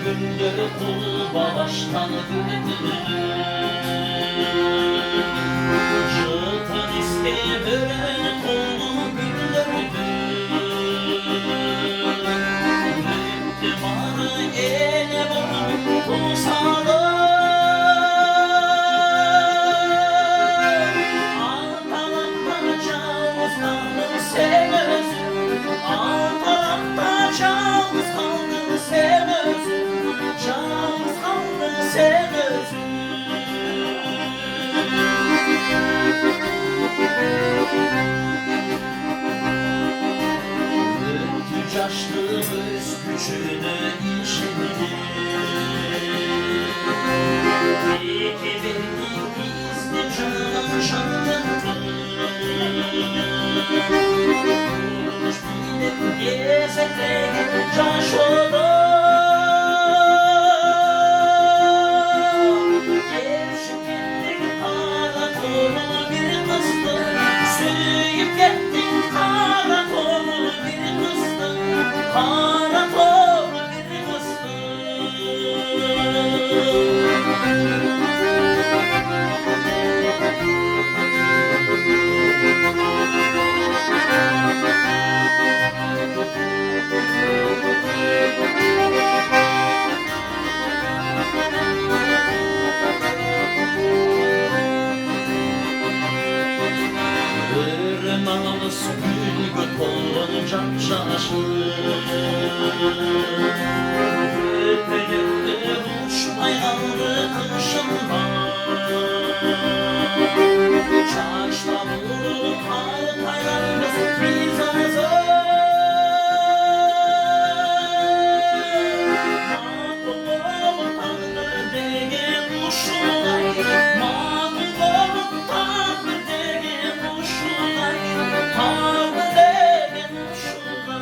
Gündür kul baştan Çıtın iskeberen kulu güldürdü Müktümanı ele vurup kusalı Altalakta çağız kaldın sen özün Altalakta çağız kaldın sen özün Çağız kaldın sen özün Tücaşlığımız gücünü işledi İki birlik gizli canım şanlıktı Kuruluş bilip gezekte caş oldu Gevşik ettik karakolu bir kızdı Süyüp gittin karakolu bir kızdı Karakolu bir kızdı Irmağımız gülgün olunca şaşır Gökyüzünde uçmayandı kışında Çarşla vurdu halkaylarımız biz azar Mahvoluk tanrı degen uşulay Mahvoluk tanrı degen uşulay Tanrı degen uşulay